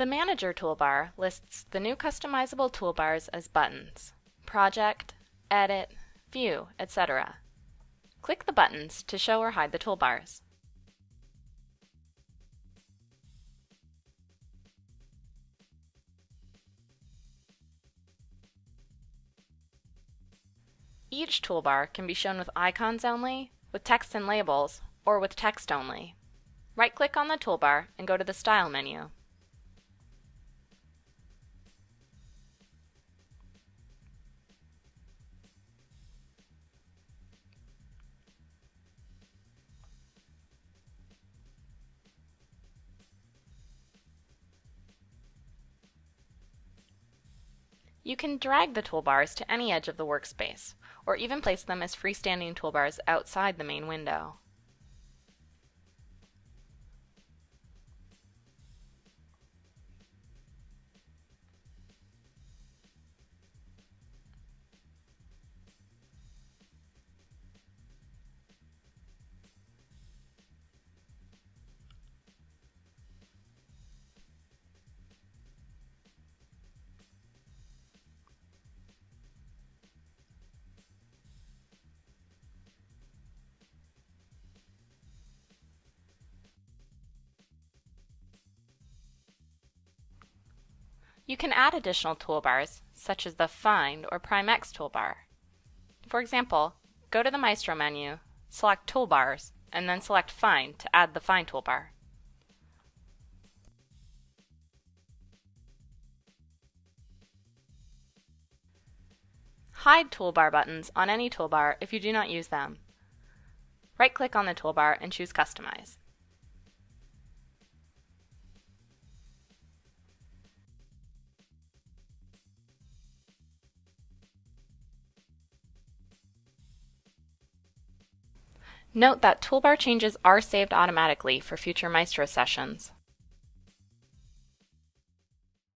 The Manager toolbar lists the new customizable toolbars as buttons: Project, Edit, View, etc. Click the buttons to show or hide the toolbars. Each toolbar can be shown with icons only, with text and labels, or with text only. Right-click on the toolbar and go to the Style menu. You can drag the toolbars to any edge of the workspace, or even place them as freestanding toolbars outside the main window. You can add additional toolbars, such as the Find or Prime X toolbar. For example, go to the Maestro menu, select Toolbars, and then select Find to add the Find toolbar. Hide toolbar buttons on any toolbar if you do not use them. Right-click on the toolbar and choose Customize. Note that toolbar changes are saved automatically for future Maestro sessions.